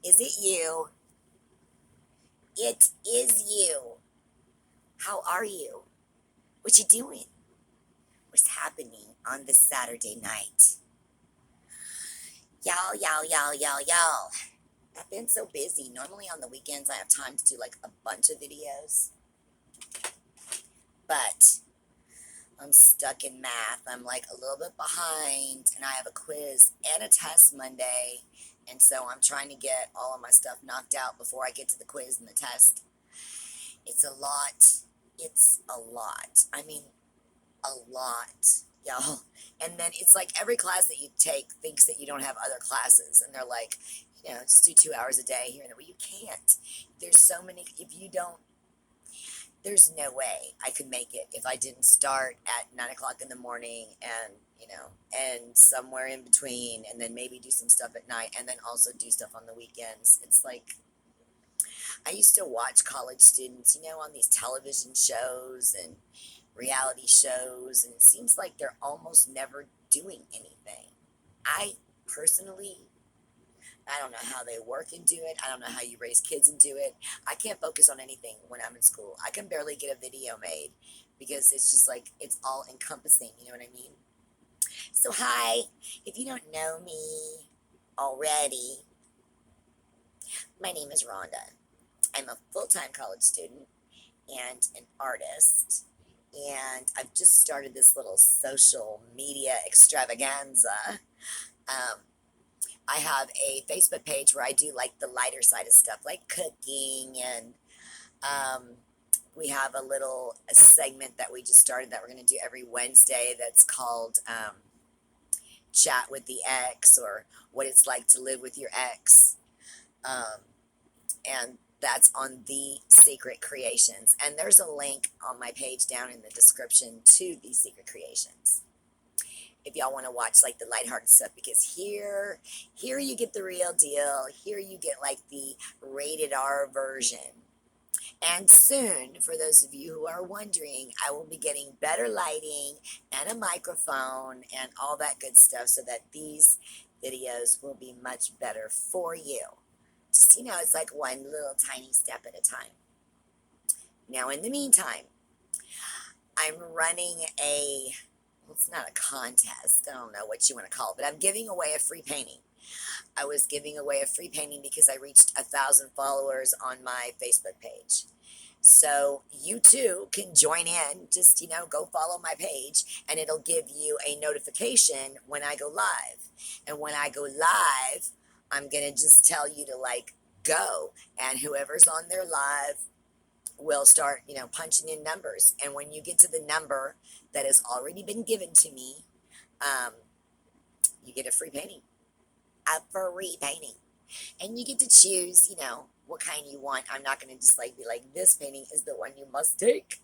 Is it you? It is you. How are you? What you doing? What's happening on this Saturday night? Y'all. I've been so busy. Normally on the weekends I have time to do like a bunch of videos, but I'm stuck in math. I'm like a little bit behind, and I have a quiz and a test Monday, and so I'm trying to get all of my stuff knocked out before I get to the quiz and the test. It's a lot. It's a lot. I mean, a lot, y'all. And then it's like every class that you take thinks that you don't have other classes, and they're like, just do 2 hours a day here and there. Well, you can't. There's so many. If you don't, there's no way I could make it if I didn't start at 9 o'clock in the morning and somewhere in between, and then maybe do some stuff at night, and then also do stuff on the weekends. It's like I used to watch college students, on these television shows and reality shows, and it seems like they're almost never doing anything. I personally, I don't know how they work and do it. I don't know how you raise kids and do it. I can't focus on anything when I'm in school. I can barely get a video made because it's just like it's all encompassing. You know what I mean? So, hi. If you don't know me already, my name is Rhonda. I'm a full time college student and an artist. And I've just started this little social media extravaganza. Um, I have a Facebook page where I do like the lighter side of stuff, like cooking, and um, we have a segment that we just started that we're going to do every Wednesday that's called Chat with the Ex, or what it's like to live with your ex. Um, and that's on The Secret Creations. And there's a link on my page down in the description to The Secret Creations, if y'all want to watch like the lighthearted stuff, because here you get the real deal. Here you get like the rated R version. And soon, for those of you who are wondering, I will be getting better lighting and a microphone and all that good stuff, so that these videos will be much better for you. Just, it's like one little tiny step at a time. Now, in the meantime, I'm running well, it's not a contest. I don't know what you want to call it, but I'm giving away a free painting. I was giving away a free painting because I reached 1,000 followers on my Facebook page. So you too can join in. Just, go follow my page, and it'll give you a notification when I go live. And when I go live, I'm going to just tell you to go. And whoever's on their live will start, punching in numbers. And when you get to the number that has already been given to me, um, you get a free painting. A free painting. And you get to choose, what kind you want. I'm not going to just be like, this painting is the one you must take.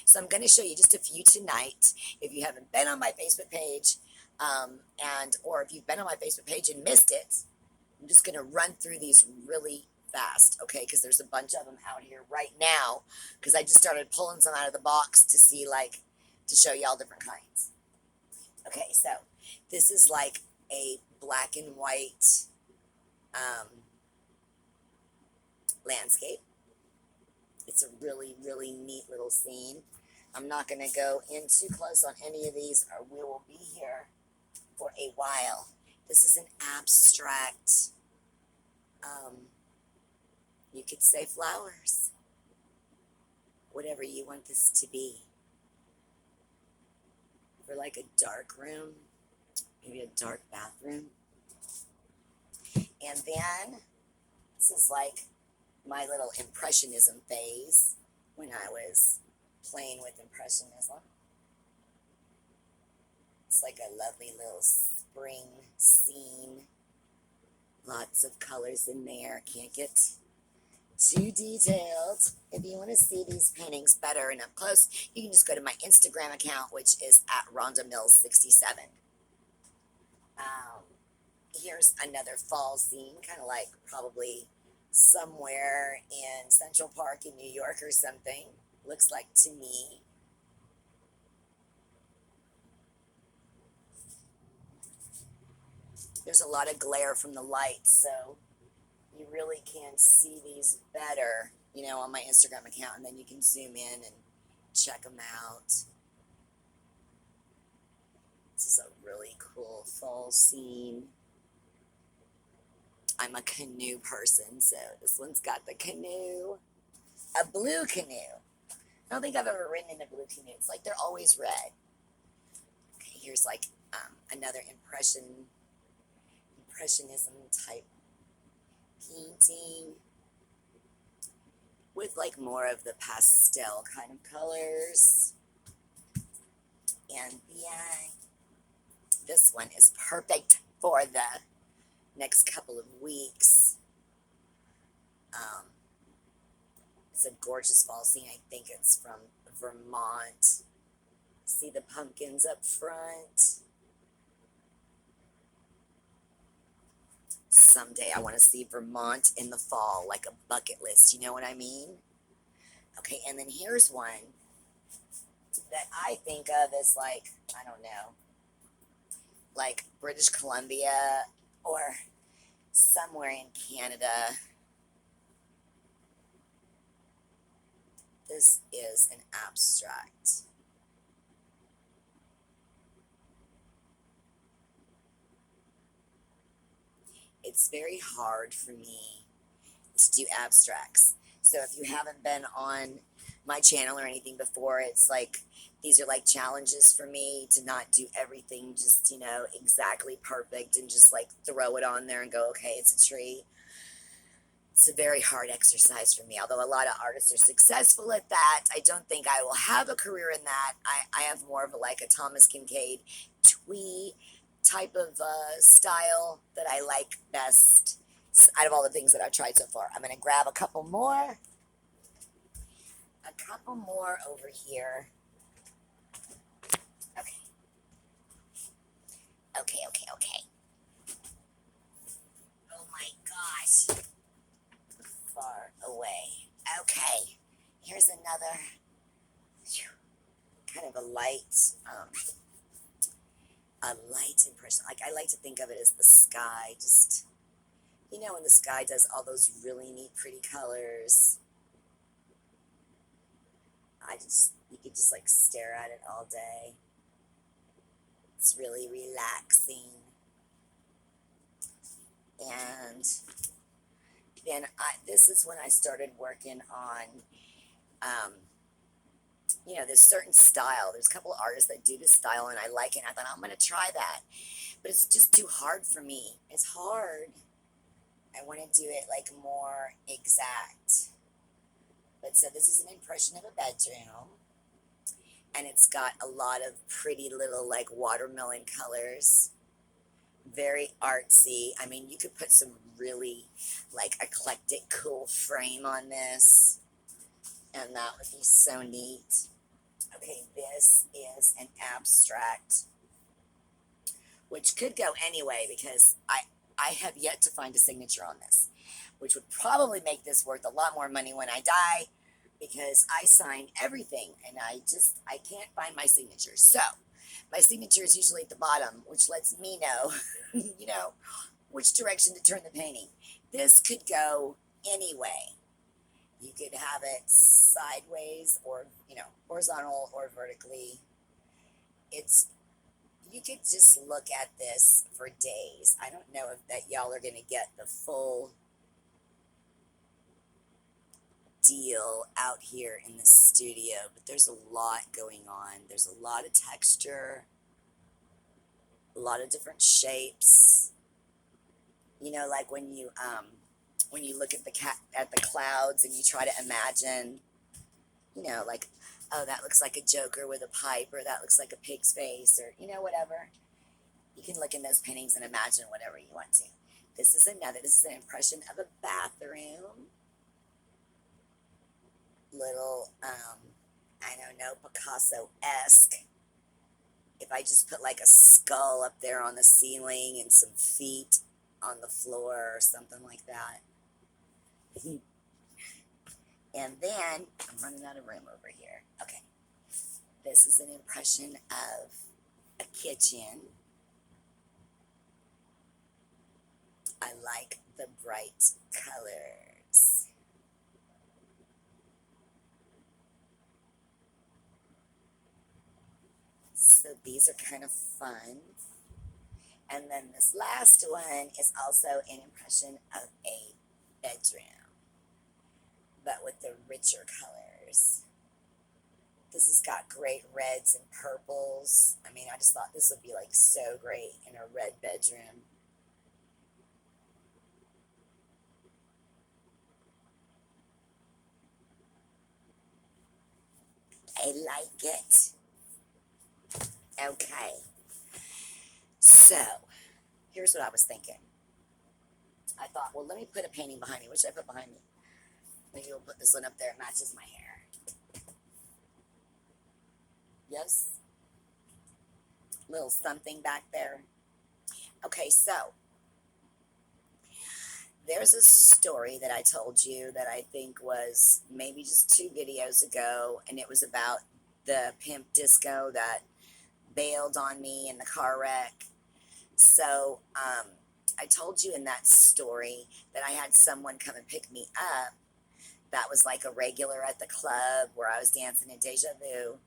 So I'm going to show you just a few tonight. If you haven't been on my Facebook page, or if you've been on my Facebook page and missed it, I'm just going to run through these really fast, okay? Because there's a bunch of them out here right now, because I just started pulling some out of the box to see, to show you all different kinds. Okay, so this is like a black and white landscape. It's a really, really neat little scene. I'm not going to go in too close on any of these, or we will be here for a while. This is an abstract, you could say flowers, whatever you want this to be. For like a dark room, maybe a dark bathroom. And then this is like my little impressionism phase when I was playing with impressionism. It's like a lovely little spring scene. Lots of colors in there. Can't get too detailed. If you want to see these paintings better and up close, you can just go to my Instagram account, which is at RhondaMills67. Here's another fall scene, kind of like probably somewhere in Central Park in New York or something. Looks like to me. There's a lot of glare from the light, so you really can see these better, you know, on my Instagram account, and then you can zoom in and check them out. This is a really cool fall scene. I'm a canoe person, so this one's got the canoe. A blue canoe. I don't think I've ever ridden in a blue canoe. It's like they're always red. Okay, here's like another impressionism type painting with like more of the pastel kind of colors. And then this one is perfect for the next couple of weeks. It's a gorgeous fall scene. I think it's from Vermont. See the pumpkins up front. Someday I want to see Vermont in the fall, like a bucket list. You know what I mean? Okay, and then here's one that I think of as like, I don't know, like British Columbia or somewhere in Canada. This is an abstract. It's very hard for me to do abstracts. So if you haven't been on my channel or anything before, it's like these are like challenges for me to not do everything just, you know, exactly perfect and just like throw it on there and go, okay, it's a tree. It's a very hard exercise for me. Although a lot of artists are successful at that, I don't think I will have a career in that. I have more of a, like a Thomas Kinkade twee type of style that I like best out of all the things that I've tried so far. I'm going to grab a couple more. A couple more over here. Okay. Okay. Oh my gosh. Far away. Okay. Here's another kind of a light impression. Like I like to think of it as the sky. Just, you know, when the sky does all those really neat, pretty colors. You could just like stare at it all day. It's really relaxing. And then this is when I started working on, you know, there's certain style. There's a couple of artists that do this style and I like it. And I thought, I'm going to try that. But it's just too hard for me. It's hard. I want to do it like more exact. But so this is an impression of a bedroom. And it's got a lot of pretty little like watermelon colors. Very artsy. I mean, you could put some really like eclectic, cool frame on this. And that would be so neat. Okay, this is an abstract, which could go anyway because I have yet to find a signature on this, which would probably make this worth a lot more money when I die because I sign everything and I can't find my signature. So my signature is usually at the bottom, which lets me know, you know, which direction to turn the painting. This could go anyway. You could have it sideways or, you know, horizontal or vertically. You could just look at this for days. I don't know if that y'all are going to get the full deal out here in the studio, but there's a lot going on. There's a lot of texture, a lot of different shapes. You know, like when you look at the clouds and you try to imagine, you know, like, oh, that looks like a joker with a pipe, or that looks like a pig's face, or, you know, whatever. You can look in those paintings and imagine whatever you want to. This is an impression of a bathroom. Little, I don't know, Picasso-esque. If I just put like a skull up there on the ceiling and some feet on the floor or something like that. And then, I'm running out of room over here. Okay. This is an impression of a kitchen. I like the bright colors. So these are kind of fun. And then this last one is also an impression of a bedroom, but with the richer colors. This has got great reds and purples. I mean, I just thought this would be like so great in a red bedroom. I like it. Okay. So, here's what I was thinking. I thought, well, let me put a painting behind me. What should I put behind me? Maybe we'll put this one up there. It matches my hair. Yes? Little something back there. Okay, so there's a story that I told you that I think was maybe just 2 videos ago, and it was about the pimp disco that bailed on me in the car wreck. So, I told you in that story that I had someone come and pick me up that was like a regular at the club where I was dancing in Deja Vu.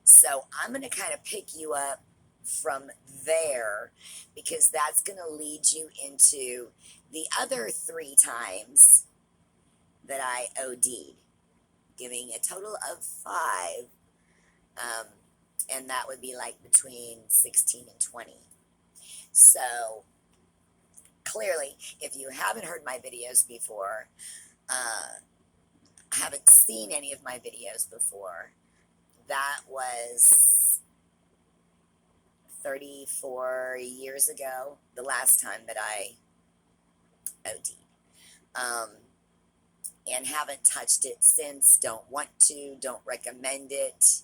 So I'm going to kind of pick you up from there because that's going to lead you into the other 3 times that I OD'd, giving a total of 5. Um, and that would be like between 16 and 20. So clearly, if you haven't heard my videos before, haven't seen any of my videos before, that was 34 years ago, the last time that I OD'd. And haven't touched it since, don't want to, don't recommend it.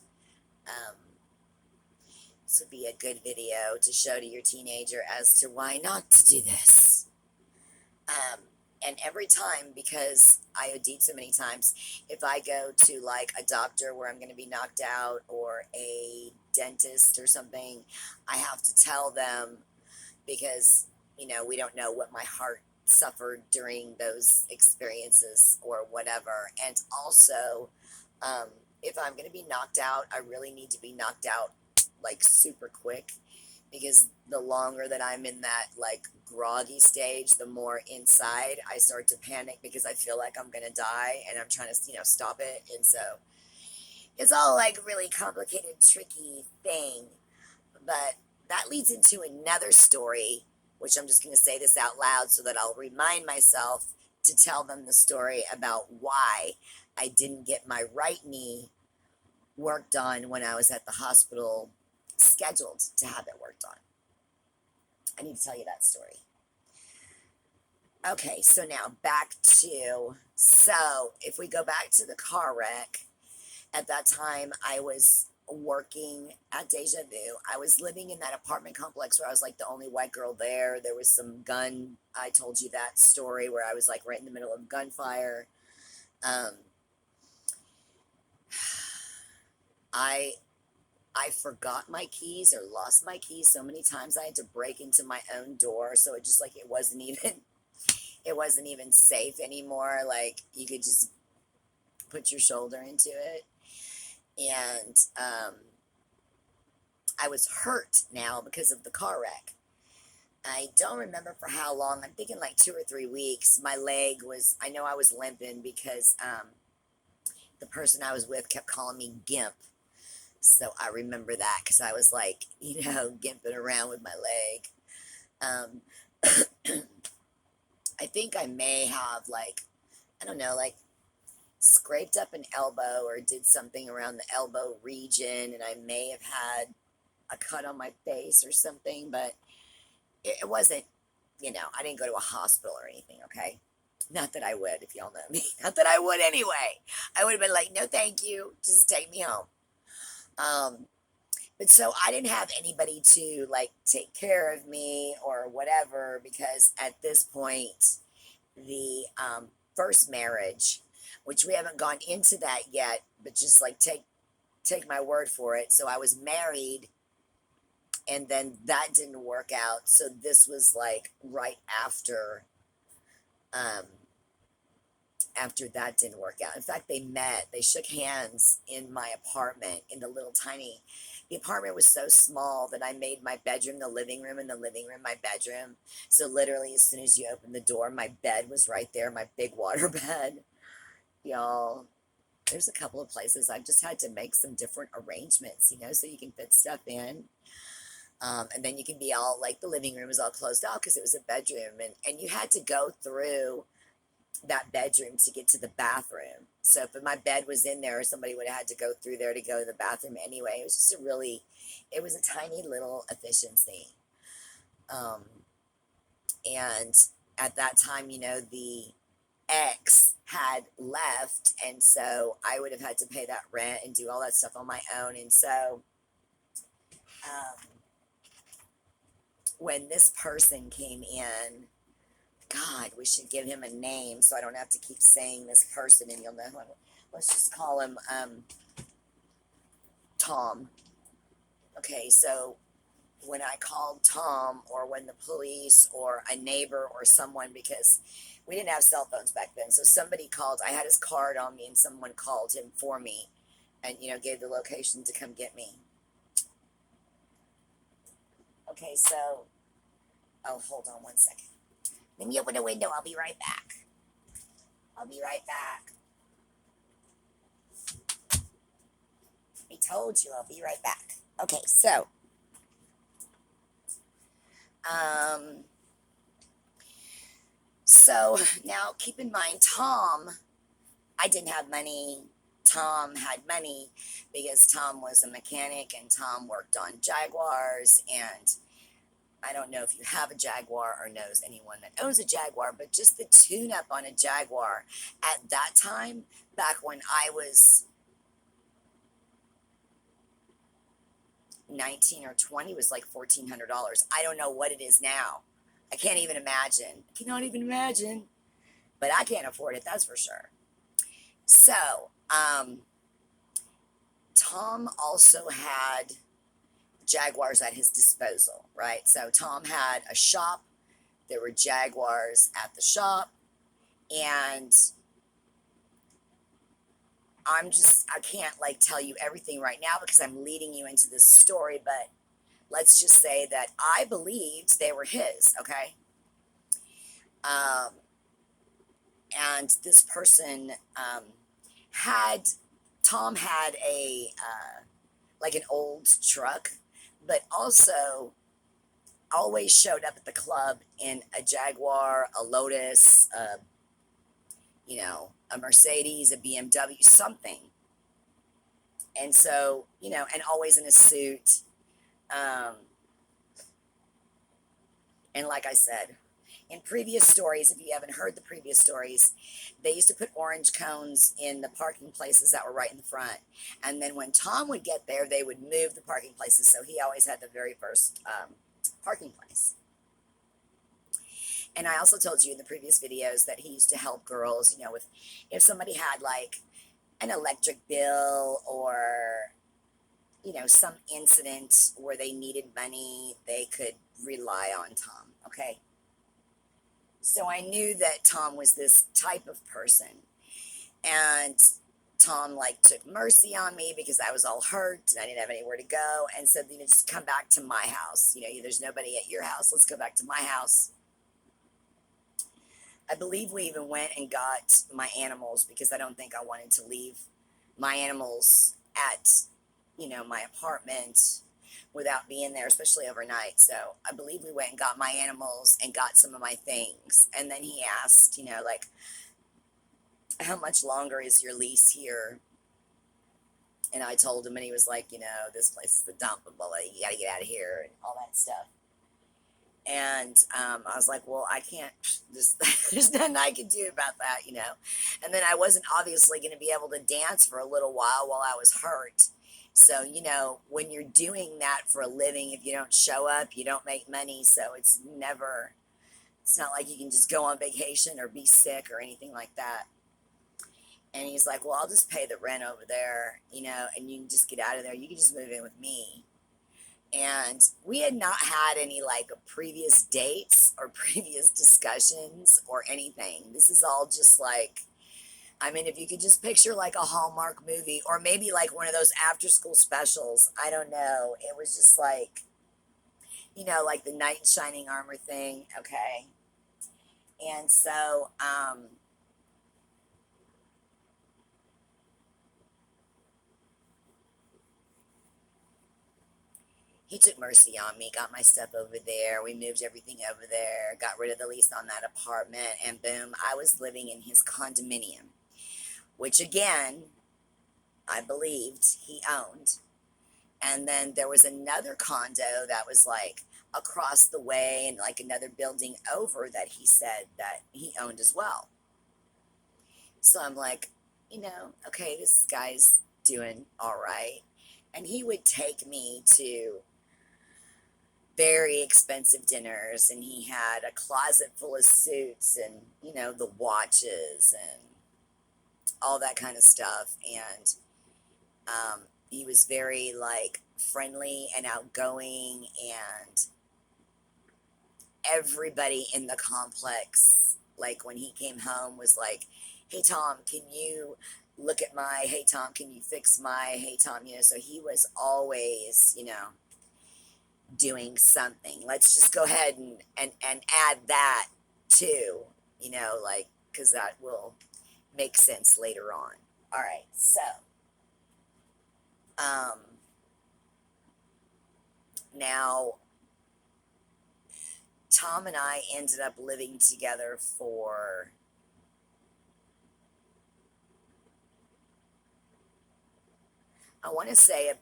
This would be a good video to show to your teenager as to why not to do this. And every time, because I OD'd so many times, if I go to like a doctor where I'm going to be knocked out or a dentist or something, I have to tell them because, we don't know what my heart suffered during those experiences or whatever. And also, if I'm going to be knocked out, I really need to be knocked out like super quick, because the longer that I'm in that like groggy stage, the more inside I start to panic because I feel like I'm gonna die and I'm trying to, stop it. And so it's all like really complicated, tricky thing. But that leads into another story, which I'm just gonna say this out loud so that I'll remind myself to tell them the story about why I didn't get my right knee worked on when I was at the hospital, scheduled to have it worked on. I need to tell you that story. Okay, so now if we go back to the car wreck, at that time I was working at Deja Vu. I was living in that apartment complex where I was like the only white girl there. There was some I told you that story where I was like right in the middle of gunfire. I forgot my keys or lost my keys so many times I had to break into my own door. So it wasn't even safe anymore. Like you could just put your shoulder into it. And I was hurt now because of the car wreck. I don't remember for how long. I'm thinking like 2 or 3 weeks. My leg I know I was limping because the person I was with kept calling me Gimp. So I remember that because I was like, gimping around with my leg. I think I may have I don't know, scraped up an elbow or did something around the elbow region, and I may have had a cut on my face or something, but it wasn't, I didn't go to a hospital or anything, okay? Not that I would, if y'all know me. Not that I would anyway. I would have been like, no, thank you. Just take me home. But so I didn't have anybody to take care of me or whatever, because at this point, the first marriage, which we haven't gone into that yet, but just take my word for it. So I was married, and then that didn't work out. So this was right after Um, after that didn't work out. In fact, they shook hands in my apartment in the little tiny, the apartment was so small that I made my bedroom the living room and the living room my bedroom. So literally as soon as you open the door, my bed was right there, my big water bed. Y'all, there's a couple of places I've just had to make some different arrangements, so you can fit stuff in. And then you can be all like the living room is all closed off because it was a bedroom, and you had to go through that bedroom to get to the bathroom. So if my bed was in there, somebody would have had to go through there to go to the bathroom anyway. It was just it was a tiny little efficiency. Um, and at that time, the ex had left, and so I would have had to pay that rent and do all that stuff on my own. And so um, when this person came in, God, we should give him a name so I don't have to keep saying this person and you'll know who let's just call him Tom. Okay, so when I called Tom, or when the police or a neighbor or someone, because we didn't have cell phones back then, so somebody called, I had his card on me and someone called him for me and, gave the location to come get me. Okay, so, oh, hold on one second. Let me open the window. I'll be right back. I'll be right back. I told you I'll be right back. Okay, so, so now keep in mind, Tom, I didn't have money. Tom had money because Tom was a mechanic and Tom worked on Jaguars. And I don't know if you have a Jaguar or knows anyone that owns a Jaguar, but just the tune up on a Jaguar at that time, back when I was 19 or 20, was like $1,400. I don't know what it is now. I can't even imagine. I cannot even imagine. But I can't afford it, that's for sure. So, Tom also had Jaguars at his disposal, right? So Tom had a shop. There were Jaguars at the shop. And I can't like tell you everything right now because I'm leading you into this story, but let's just say that I believed they were his, okay? Um, and this person Tom had like an old truck, but also always showed up at the club in a Jaguar, a Lotus, a Mercedes, a BMW, something. And so, and always in a suit. Um, and like I said, in previous stories, if you haven't heard the previous stories, they used to put orange cones in the parking places that were right in the front. And then when Tom would get there, they would move the parking places. So he always had the very first parking place. And I also told you in the previous videos that he used to help girls, with if somebody had like an electric bill or, some incident where they needed money, they could rely on Tom, okay? So I knew that Tom was this type of person. And Tom like took mercy on me because I was all hurt and I didn't have anywhere to go, and said, just come back to my house. There's nobody at your house. Let's go back to my house. I believe we even went and got my animals because I don't think I wanted to leave my animals at, my apartment without being there, especially overnight. So I believe we went and got my animals and got some of my things. And then he asked, like, how much longer is your lease here? And I told him, and he was like, this place is the dump, and blah, blah, you got to get out of here and all that stuff. And I was like, well, I can't, there's nothing I can do about that, And then I wasn't obviously going to be able to dance for a little while I was hurt. So, when you're doing that for a living, if you don't show up, you don't make money. So it's not like you can just go on vacation or be sick or anything like that. And he's like, well, I'll just pay the rent over there, and you can just get out of there. You can just move in with me. And we had not had any like previous dates or previous discussions or anything. This is all just like, I mean, if you could just picture like a Hallmark movie or maybe like one of those after school specials, I don't know. It was just like, like the knight in shining armor thing. Okay. And so, he took mercy on me, got my stuff over there. We moved everything over there, got rid of the lease on that apartment, and boom, I was living in his condominium, which again, I believed he owned. And then there was another condo that was like across the way and like another building over that he said that he owned as well. So I'm like, okay, this guy's doing all right. And he would take me to very expensive dinners, and he had a closet full of suits and, the watches and all that kind of stuff. And he was very like friendly and outgoing, and everybody in the complex, like when he came home, was like, hey Tom, can you look at my, hey Tom, can you fix my, hey Tom, so he was always, doing something. Let's just go ahead and add that too, like, because that will make sense later on. All right, so um, now Tom and I ended up living together for I want to say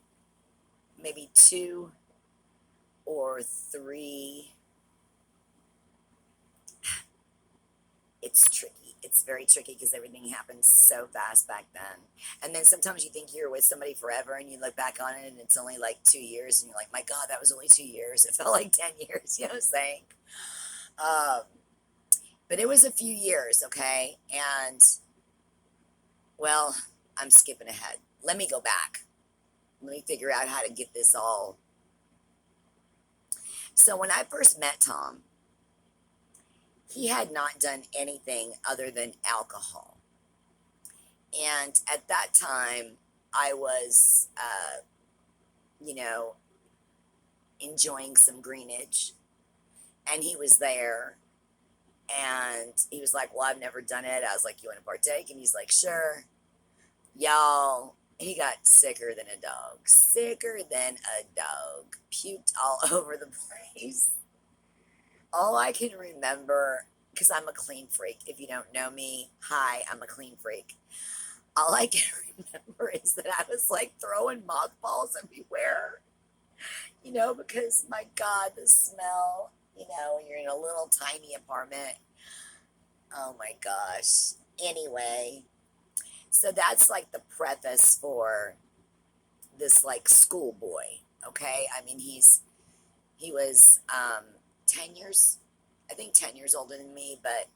maybe 2 or 3. It's tricky. It's very tricky because everything happens so fast back then. And then sometimes you think you're with somebody forever and you look back on it and it's only like 2 years and you're like, my God, that was only 2 years. It felt like 10 years, you know what I'm saying? Um, but it was a few years, okay? And, well, I'm skipping ahead. Let me go back. Let me figure out how to get this all. So when I first met Tom, he had not done anything other than alcohol. And at that time, I was, you know, enjoying some greenage. And he was there. And he was like, well, I've never done it. I was like, you want to partake? And he's like, sure. Y'all, he got sicker than a dog. Sicker than a dog. Puked all over the place. All I can remember, because I'm a clean freak. If you don't know me, hi, I'm a clean freak. All I can remember is that I was like throwing mothballs everywhere, because my God, the smell, you're in a little tiny apartment. Oh my gosh. Anyway, so that's like the preface for this like schoolboy. Okay. I mean, he was 10 years, I think 10 years older than me, but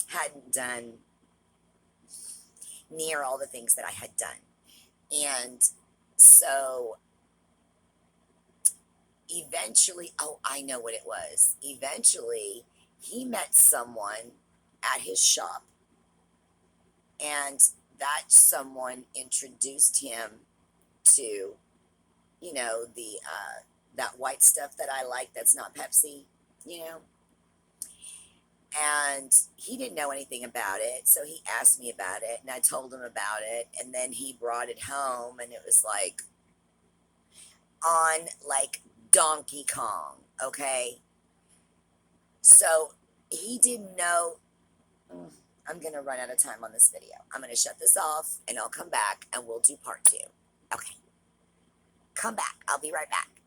hadn't done near all the things that I had done. And so eventually, oh, I know what it was. Eventually, he met someone at his shop, and that someone introduced him to, the that white stuff that I like that's not Pepsi, you know. And he didn't know anything about it, so he asked me about it, and I told him about it, and then he brought it home, and it was like on like Donkey Kong, okay? So he didn't know. I'm going to run out of time on this video. I'm going to shut this off and I'll come back and we'll do part 2. Okay. Come back. I'll be right back.